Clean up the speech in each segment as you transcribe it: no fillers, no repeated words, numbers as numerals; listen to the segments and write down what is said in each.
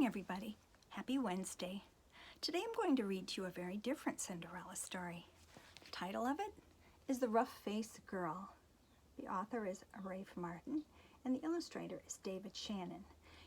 morning, everybody. Happy Wednesday. Today I'm going to read to you a very different Cinderella story. The title of it is The Rough-Faced Girl. The author is Rafe Martin, and the illustrator is David Shannon.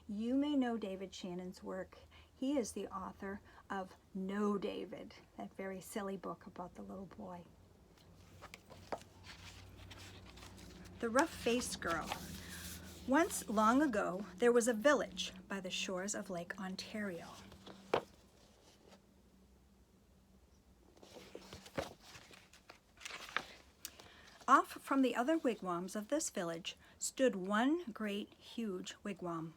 You may know David Shannon's work. He is the author of No David, that very silly book about the little boy. The Rough-Faced Girl. Once, long ago, there was a village by the shores of Lake Ontario. Off from the other wigwams of this village stood one great, huge wigwam.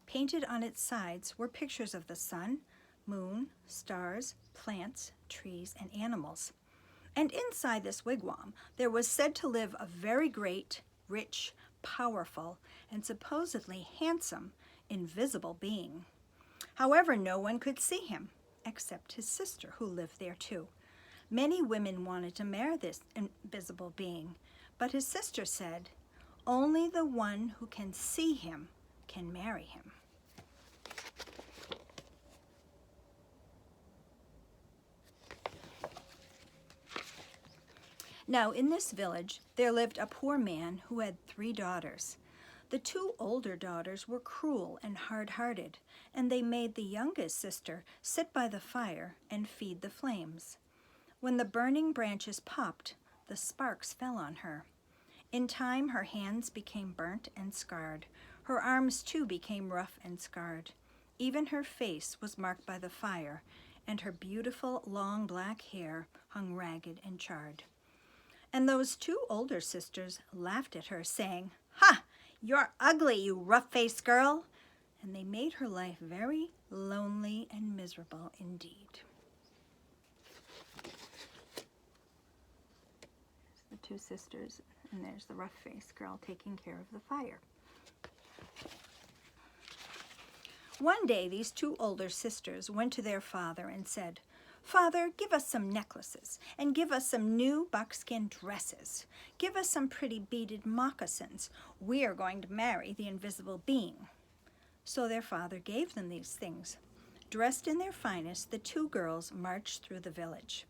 Painted on its sides were pictures of the sun, moon, stars, plants, trees, and animals. And inside this wigwam, there was said to live a very great, rich, powerful, and supposedly handsome, invisible being. However, no one could see him, except his sister, who lived there too. Many women wanted to marry this invisible being, but his sister said, "Only the one who can see him can marry him." Now, in this village, there lived a poor man who had 3 daughters. The 2 older daughters were cruel and hard-hearted, and they made the youngest sister sit by the fire and feed the flames. When the burning branches popped, the sparks fell on her. In time, her hands became burnt and scarred. Her arms, too, became rough and scarred. Even her face was marked by the fire, and her beautiful, long black hair hung ragged and charred. And those 2 older sisters laughed at her, saying, "Ha! You're ugly, you rough-faced girl!" And they made her life very lonely and miserable indeed. There's the 2 sisters, and there's the rough-faced girl taking care of the fire. One day, these 2 older sisters went to their father and said, "Father, give us some necklaces, and give us some new buckskin dresses. Give us some pretty beaded moccasins. We are going to marry the invisible being." So their father gave them these things. Dressed in their finest, the 2 girls marched through the village.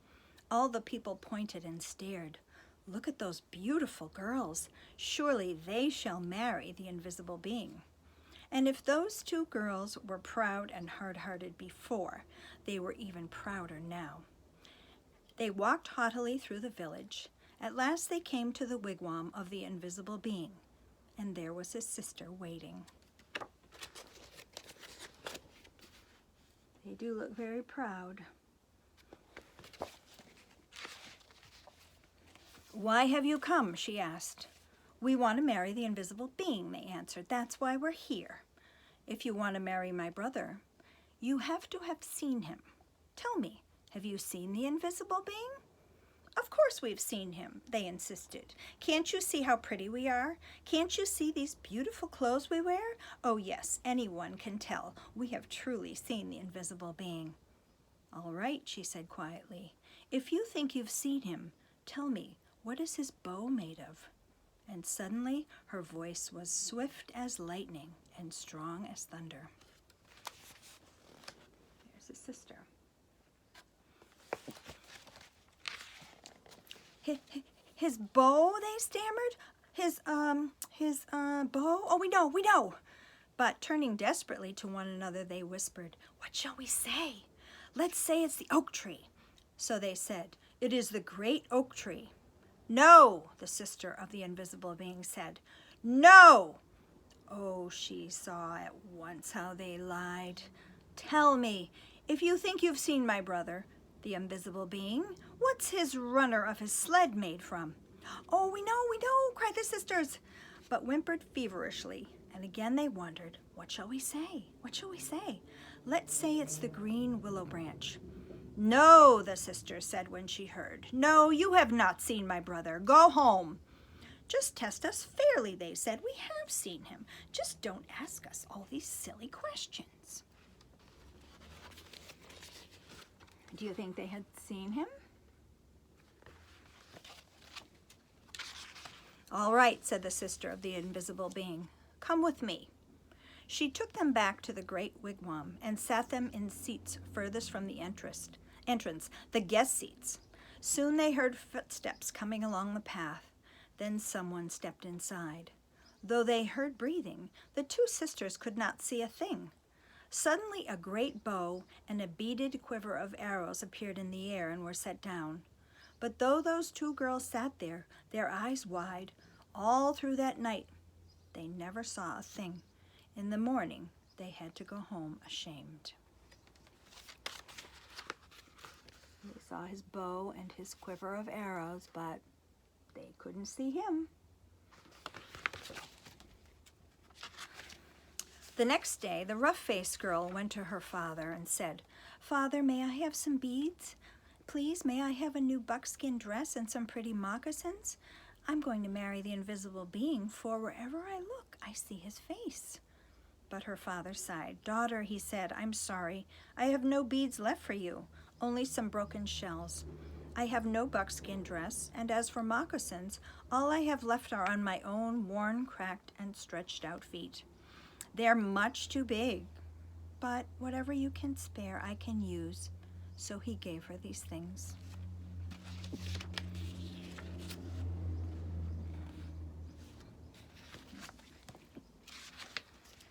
All the people pointed and stared. "Look at those beautiful girls. Surely they shall marry the invisible being." And if those 2 girls were proud and hard-hearted before, they were even prouder now. They walked haughtily through the village. At last they came to the wigwam of the invisible being, and there was his sister waiting. They do look very proud. "Why have you come?" she asked. "We want to marry the invisible being," they answered. "That's why we're here. If you want to marry my brother, you have to have seen him. Tell me, have you seen the invisible being?" "Of course we've seen him," they insisted. "Can't you see how pretty we are? Can't you see these beautiful clothes we wear? Oh yes, anyone can tell we have truly seen the invisible being." "All right," she said quietly. "If you think you've seen him, tell me, what is his bow made of?" And suddenly her voice was swift as lightning and strong as thunder. There's his sister. His bow, they stammered. His bow? Oh, we know. But turning desperately to one another, they whispered, "What shall we say? Let's say it's the oak tree." So they said, "It is the great oak tree." "No," the sister of the invisible being said. "No." Oh, she saw at once how they lied. "Tell me, if you think you've seen my brother, the invisible being, what's his runner of his sled made from?" "Oh, we know," cried the sisters, but whimpered feverishly. And again they wondered, "What shall we say? What shall we say? Let's say it's the green willow branch." "No," the sister said when she heard. "No, you have not seen my brother. Go home." "Just test us fairly," they said. "We have seen him. Just don't ask us all these silly questions." Do you think they had seen him? "All right," said the sister of the invisible being. "Come with me." She took them back to the great wigwam and sat them in seats furthest from the entrance, the guest seats. Soon they heard footsteps coming along the path. Then someone stepped inside. Though they heard breathing, the two sisters could not see a thing. Suddenly a great bow and a beaded quiver of arrows appeared in the air and were set down. But though those two girls sat there, their eyes wide, all through that night, they never saw a thing. In the morning, they had to go home ashamed. They saw his bow and his quiver of arrows, but they couldn't see him. The next day, the rough-faced girl went to her father and said, "Father, may I have some beads? Please, may I have a new buckskin dress and some pretty moccasins? I'm going to marry the invisible being, for wherever I look, I see his face." But her father sighed. "Daughter," he said, "I'm sorry. I have no beads left for you, only some broken shells. I have no buckskin dress, and as for moccasins, all I have left are on my own worn, cracked, and stretched out feet. They're much too big, but whatever you can spare, I can use." So he gave her these things.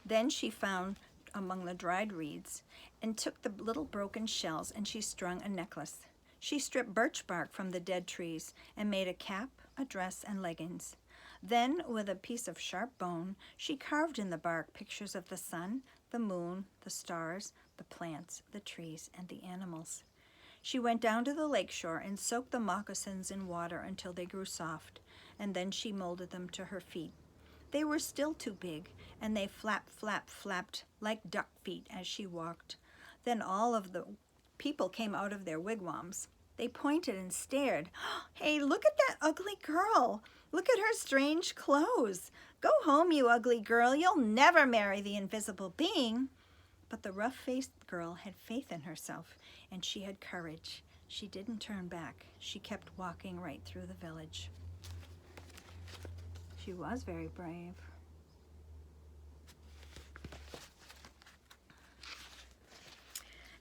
Then she found among the dried reeds and took the little broken shells, and she strung a necklace. She stripped birch bark from the dead trees and made a cap, a dress, and leggings. Then, with a piece of sharp bone, she carved in the bark pictures of the sun, the moon, the stars, the plants, the trees, and the animals. She went down to the lakeshore and soaked the moccasins in water until they grew soft, and then she molded them to her feet. They were still too big, and they flapped like duck feet as she walked. Then all of the people came out of their wigwams. They pointed and stared. "Hey, look at that ugly girl! Look at her strange clothes! Go home, you ugly girl! You'll never marry the invisible being!" But the rough-faced girl had faith in herself, and she had courage. She didn't turn back. She kept walking right through the village. She was very brave.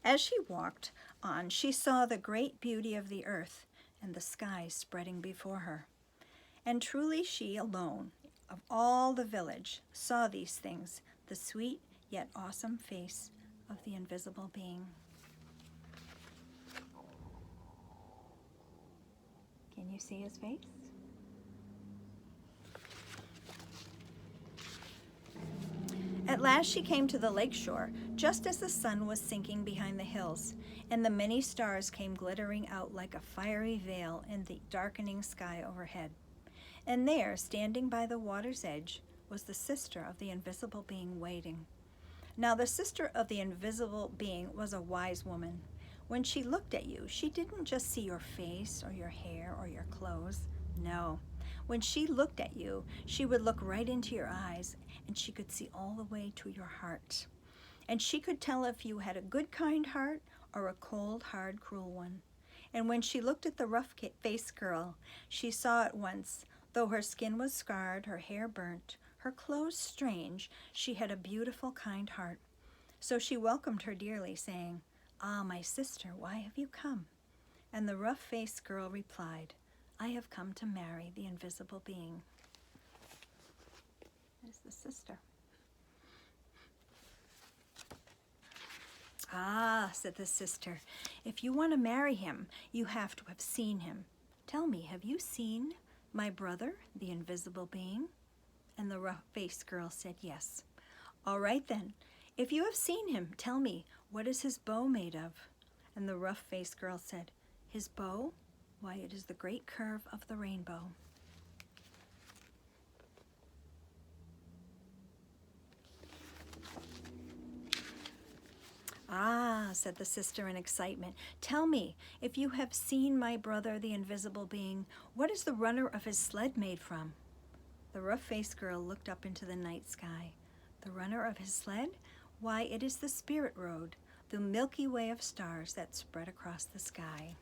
As she walked on, she saw the great beauty of the earth and the sky spreading before her. And truly she alone, of all the village, saw these things, the sweet yet awesome face of the invisible being. Can you see his face? At last she came to the lakeshore, just as the sun was sinking behind the hills, and the many stars came glittering out like a fiery veil in the darkening sky overhead. And there, standing by the water's edge, was the sister of the invisible being waiting. Now the sister of the invisible being was a wise woman. When she looked at you, she didn't just see your face or your hair or your clothes. No. When she looked at you, she would look right into your eyes, and she could see all the way to your heart. And she could tell if you had a good, kind heart or a cold, hard, cruel one. And when she looked at the rough-faced girl, she saw at once, though her skin was scarred, her hair burnt, her clothes strange, she had a beautiful, kind heart. So she welcomed her dearly, saying, "Ah, my sister, why have you come?" And the rough-faced girl replied, "I have come to marry the invisible being." There's the sister. "Ah," said the sister, "if you want to marry him, you have to have seen him. Tell me, have you seen my brother, the invisible being?" And the rough-faced girl said yes. "All right then. If you have seen him, tell me, what is his bow made of?" And the rough-faced girl said, "His bow? Why, it is the great curve of the rainbow." "Ah," said the sister in excitement, "tell me, if you have seen my brother, the invisible being, what is the runner of his sled made from?" The rough-faced girl looked up into the night sky. "The runner of his sled? Why, it is the spirit road, the milky way of stars that spread across the sky."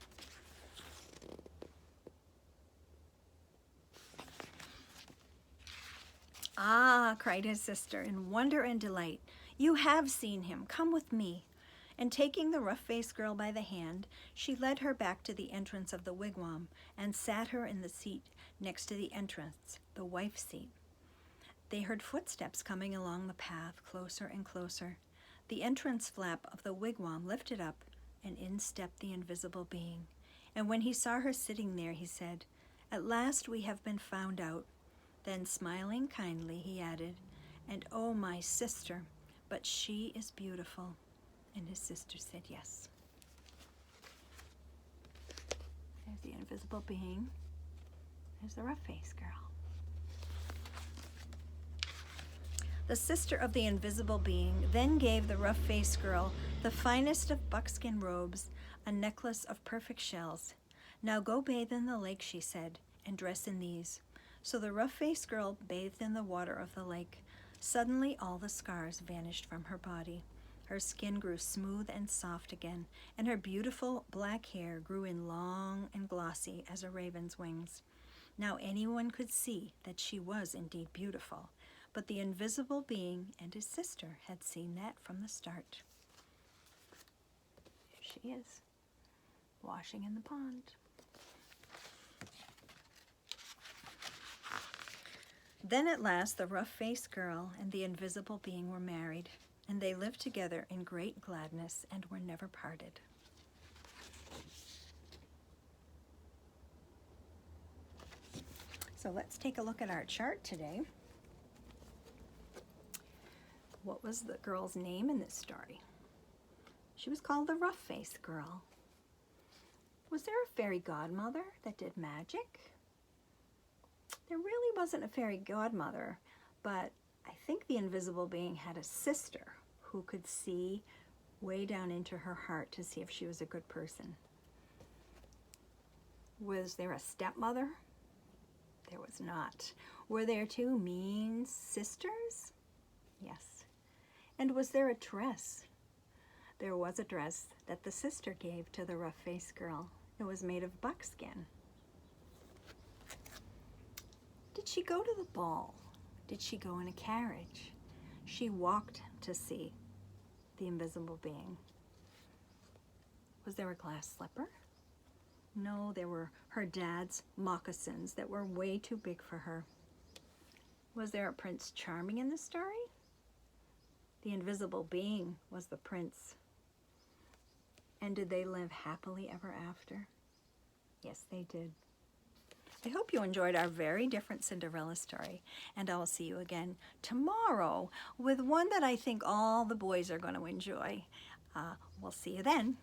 "Ah," cried his sister in wonder and delight, "you have seen him. Come with me." And taking the rough-faced girl by the hand, she led her back to the entrance of the wigwam and sat her in the seat next to the entrance, the wife's seat. They heard footsteps coming along the path, closer and closer. The entrance flap of the wigwam lifted up, and in stepped the invisible being. And when he saw her sitting there, he said, "At last we have been found out." Then, smiling kindly, he added, "And oh, my sister, but she is beautiful." And his sister said yes. There's the invisible being. There's the rough-faced girl. The sister of the invisible being then gave the rough-faced girl the finest of buckskin robes, a necklace of perfect shells. "Now go bathe in the lake," she said, "and dress in these." So the rough-faced girl bathed in the water of the lake. Suddenly all the scars vanished from her body. Her skin grew smooth and soft again, and her beautiful black hair grew in long and glossy as a raven's wings. Now anyone could see that she was indeed beautiful, but the invisible being and his sister had seen that from the start. There she is, washing in the pond. Then at last the rough-faced girl and the invisible being were married, and they lived together in great gladness and were never parted. So let's take a look at our chart today. What was the girl's name in this story? She was called the rough-faced girl. Was there a fairy godmother that did magic? There really wasn't a fairy godmother, but I think the invisible being had a sister who could see way down into her heart to see if she was a good person. Was there a stepmother? There was not. Were there two mean sisters? Yes. And was there a dress? There was a dress that the sister gave to the rough-faced girl. It was made of buckskin. Did she go to the ball? Did she go in a carriage? She walked to see the invisible being. Was there a glass slipper? No, there were her dad's moccasins that were way too big for her. Was there a Prince Charming in the story? The invisible being was the prince. And did they live happily ever after? Yes, they did. I hope you enjoyed our very different Cinderella story, and I will see you again tomorrow with one that I think all the boys are going to enjoy. We'll see you then.